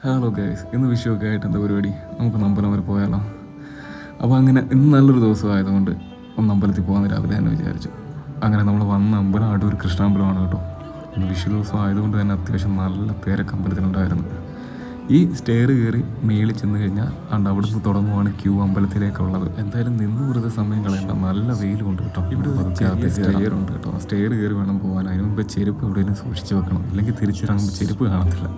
Hello guys, ഇന്ന് വിഷുവൊക്കെ ആയിട്ട് എന്താ പരിപാടി? നമുക്ക് അമ്പലം വരെ പോയാലോ? അപ്പോൾ അങ്ങനെ ഇന്ന് നല്ലൊരു ദിവസമായതുകൊണ്ട് ഒന്ന് അമ്പലത്തിൽ പോകാമെന്ന് രാവിലെ തന്നെ വിചാരിച്ചു. അങ്ങനെ നമ്മൾ വന്ന അമ്പലം അടൂർ കൃഷ്ണാമ്പലമാണ് കേട്ടോ. ഇന്ന് വിഷു ദിവസം ആയതുകൊണ്ട് തന്നെ അത്യാവശ്യം നല്ല തിരക്ക് അമ്പലത്തിലുണ്ടായിരുന്നു. ഈ സ്റ്റെയർ കയറി മേളിൽ ചെന്ന് കഴിഞ്ഞാൽ അവിടുന്ന് തുടങ്ങുവാണ് ക്യൂ അമ്പലത്തിലേക്കുള്ളത്. എന്തായാലും നിന്ന് വെറുതെ സമയം കളയണ്ട, നല്ല വെയിലുണ്ട് കേട്ടോ. ഇവിടെ ഒരു സ്റ്റെയർ ഉണ്ട് കേട്ടോ. ആ സ്റ്റെയർ കയറി വേണം പോകാൻ. അതിന് മുമ്പ് ചെരുപ്പ് എവിടെയെങ്കിലും സൂക്ഷിച്ച് വെക്കണം, ഇല്ലെങ്കിൽ തിരിച്ചിറങ്ങുമ്പോൾ ചെരുപ്പ് കാണത്തില്ല.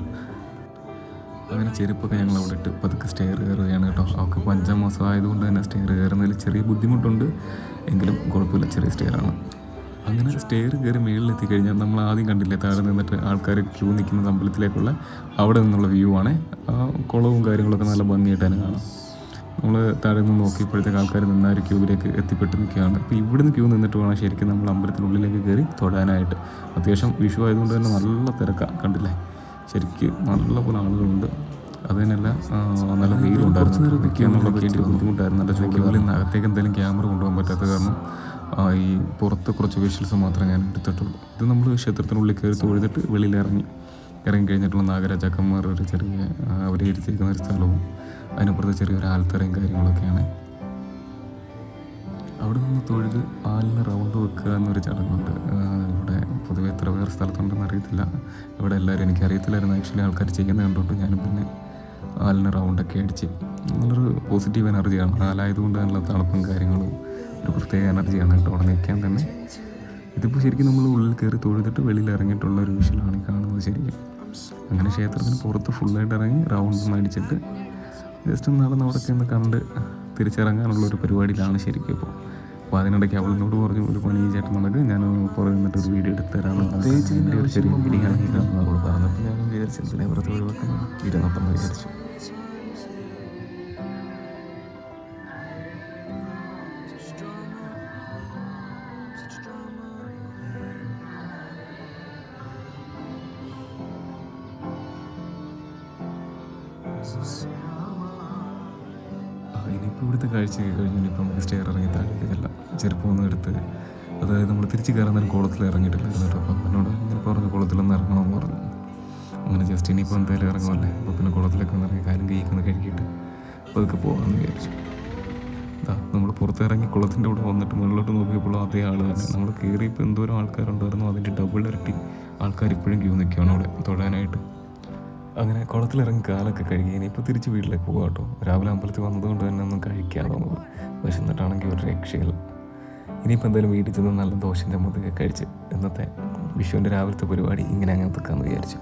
അങ്ങനെ ചെരുപ്പൊക്കെ ഞങ്ങൾ അവിടെ ഇട്ട് പതുക്കെ സ്റ്റെയർ കയറുകയാണ് കേട്ടോ. അവൾക്ക് ഇപ്പോൾ 5ാം മാസം ആയതുകൊണ്ട് തന്നെ സ്റ്റെയർ കയറുന്നതിൽ ചെറിയ ബുദ്ധിമുട്ടുണ്ട്, എങ്കിലും കുഴപ്പമില്ല, ചെറിയ സ്റ്റെയറാണ്. അങ്ങനെ സ്റ്റെയർ കയറി മേളിലെത്തി കഴിഞ്ഞാൽ നമ്മൾ ആദ്യം കണ്ടില്ലേ, താഴെ നിന്നിട്ട് ആൾക്കാർ ക്യൂ നിൽക്കുന്ന അമ്പലത്തിലേക്കുള്ള അവിടെ നിന്നുള്ള വ്യൂ ആണ്. കുളവും കാര്യങ്ങളൊക്കെ നല്ല ഭംഗിയായിട്ട് തന്നെ കാണാം. നമ്മൾ താഴെ നിന്ന് നോക്കിയപ്പോഴത്തേക്ക് ആൾക്കാർ നിന്നാലും ക്യൂവിലേക്ക് എത്തിപ്പെട്ട് നിൽക്കുകയാണ്. അപ്പോൾ ഇവിടുന്ന് ക്യൂ നിന്നിട്ട് വേണം ശരിക്കും നമ്മൾ അമ്പലത്തിനുള്ളിലേക്ക് കയറി തൊഴാനായിട്ട്. അത്യാവശ്യം വിഷു ആയതുകൊണ്ട് തന്നെ നല്ല തിരക്കാണ്, കണ്ടില്ലേ? ശരിക്കും നല്ലപോലെ ആളുകളുണ്ട്. അത് തന്നെയല്ല, നല്ല വെയിലുണ്ടായിരുന്നു. നിൽക്കാന്നുള്ളതൊക്കെ എനിക്ക് ബുദ്ധിമുട്ടായിരുന്നു. എൻ്റെ ചൂടുകളിൽ നിന്ന് അകത്തേക്ക് എന്തായാലും ക്യാമറ കൊണ്ടുപോകാൻ പറ്റാത്ത കാരണം ഈ പുറത്ത് കുറച്ച് വിഷ്വൽസ് മാത്രമേ ഞാൻ എടുത്തിട്ടുള്ളൂ. ഇത് നമ്മൾ ക്ഷേത്രത്തിനുള്ളിൽ കയറി തൊഴുതിട്ട് വെളിയിൽ ഇറങ്ങി കഴിഞ്ഞിട്ടുള്ള നാഗരാജാക്കന്മാർ ഒരു ചെറിയ അവരെ ഇരുത്തിയിരിക്കുന്ന ഒരു സ്ഥലവും അതിനപ്പുറത്ത് ചെറിയൊരു ആൽത്തറയും കാര്യങ്ങളൊക്കെയാണ്. അവിടെ നിന്ന് തൊഴുത് ആലിന് റൗണ്ട് വെക്കുക എന്നൊരു ചടങ്ങുണ്ട്. ഇവിടെ പൊതുവെ എത്ര വേറെ സ്ഥലത്തുണ്ടെന്ന് അറിയത്തില്ല. ഇവിടെ എല്ലാവരും എനിക്കറിയത്തില്ലായിരുന്നു. ആക്ച്വലി ആൾക്കാർ ചെയ്യുന്നത് കണ്ടോട്ട് ഞാനും പിന്നെ ആലിന് റൗണ്ടൊക്കെ അടിച്ച് നല്ലൊരു പോസിറ്റീവ് എനർജിയാണ്. ആലായതുകൊണ്ട് നല്ല തണുപ്പും കാര്യങ്ങളും ഒരു പ്രത്യേക എനർജിയാണ് കേട്ടോ അവിടെ നിൽക്കാൻ തന്നെ. ഇതിപ്പോൾ ശരിക്കും നമ്മൾ ഉള്ളിൽ കയറി തൊഴുതിട്ട് വെളിയിൽ ഇറങ്ങിയിട്ടുള്ള ഒരു വിഷയമാണ് ഈ കാണുന്നത് ശരിക്കും. അങ്ങനെ ക്ഷേത്രത്തിന് പുറത്ത് ഫുള്ളായിട്ട് ഇറങ്ങി റൗണ്ട് അടിച്ചിട്ട് ജസ്റ്റ് നടന്ന് അവിടെയൊക്കെ ഒന്ന് കണ്ട് തിരിച്ചിറങ്ങാനുള്ളൊരു പരിപാടിയിലാണ് ശരിക്കും ഇപ്പോൾ. അപ്പോൾ അതിനിടയ്ക്ക് അവളിനോട് പറഞ്ഞു, ഒരു പണി ചേട്ടൻ നടക്ക്, ഞാൻ പുറകെ നിന്നിട്ട് ഒരു വീഡിയോ എടുത്ത് തരാമെന്ന്. പ്രത്യേകിച്ച് ഒരു ചെറിയ വീഡിയോ ആണെങ്കിലും അവൾ പറഞ്ഞപ്പോൾ ഞാനും വിചാരിച്ചു എന്തിനെ വെറുതെ ഒഴിവാക്കണം, ഇരുന്നപ്പം വിചാരിച്ചു. ഇനിയിപ്പോൾ ഇവിടുത്തെ കാഴ്ചയൊക്കെ കഴിഞ്ഞ് ഇനിയിപ്പോൾ നമുക്ക് സ്റ്റെയർ ഇറങ്ങി താഴേക്ക് ചെല്ലാം. ചെറുപ്പമൊന്നും എടുത്ത്, അതായത് നമ്മൾ തിരിച്ച് കയറുന്നതിന് കുളത്തിൽ ഇറങ്ങിയിട്ടില്ലായിരുന്നു കേട്ടോ. അപ്പം എന്നോട് ഇങ്ങനെ പറഞ്ഞു കുളത്തിലൊന്ന് ഇറങ്ങണമെന്ന് പറഞ്ഞു. അങ്ങനെ ജസ്റ്റ് ഇനിയിപ്പോൾ എന്തായാലും ഇറങ്ങുമല്ലേ, അപ്പോൾ പിന്നെ കുളത്തിലൊക്കെ ഒന്ന് ഇറങ്ങി കാര്യം കഴിക്കുന്ന കഴുകിയിട്ട് അപ്പോൾ അതൊക്കെ പോകാമെന്ന് വിചാരിച്ചു. നമ്മൾ പുറത്തിറങ്ങി കുളത്തിൻ്റെ അവിടെ വന്നിട്ട് മുകളിലോട്ട് നോക്കിയപ്പോൾ അതേ ആൾ തന്നെ. നമ്മൾ കയറിയപ്പോൾ എന്തോരം ആൾക്കാരുണ്ടായിരുന്നു, അതിൻ്റെ ഡബിൾ ഇരട്ടി ആൾക്കാർ ഇപ്പോഴും ക്യൂ നിൽക്കുകയാണ് അവിടെ തൊഴാനായിട്ട്. അങ്ങനെ കുളത്തിലിറങ്ങി കാലൊക്കെ കഴുകി ഇനിയിപ്പോൾ തിരിച്ച് വീട്ടിലേക്ക് പോകാം കേട്ടോ. രാവിലെ അമ്പലത്തിൽ വന്നതുകൊണ്ട് തന്നെ ഒന്നും കഴിക്കാതെ വന്നത്, വിശന്നിട്ടാണെങ്കിൽ ഒരു രക്ഷയില്ല. ഇനിയിപ്പോൾ എന്തായാലും വീട്ടിൽ ചെന്ന് നല്ല ദോശയും ചമ്മന്തിയൊക്കെ കഴിച്ച് ഇന്നത്തെ വിഷുവിൻ്റെ രാവിലത്തെ പരിപാടി ഇങ്ങനെ അങ്ങനെ തീർക്കാമെന്ന് വിചാരിച്ചു.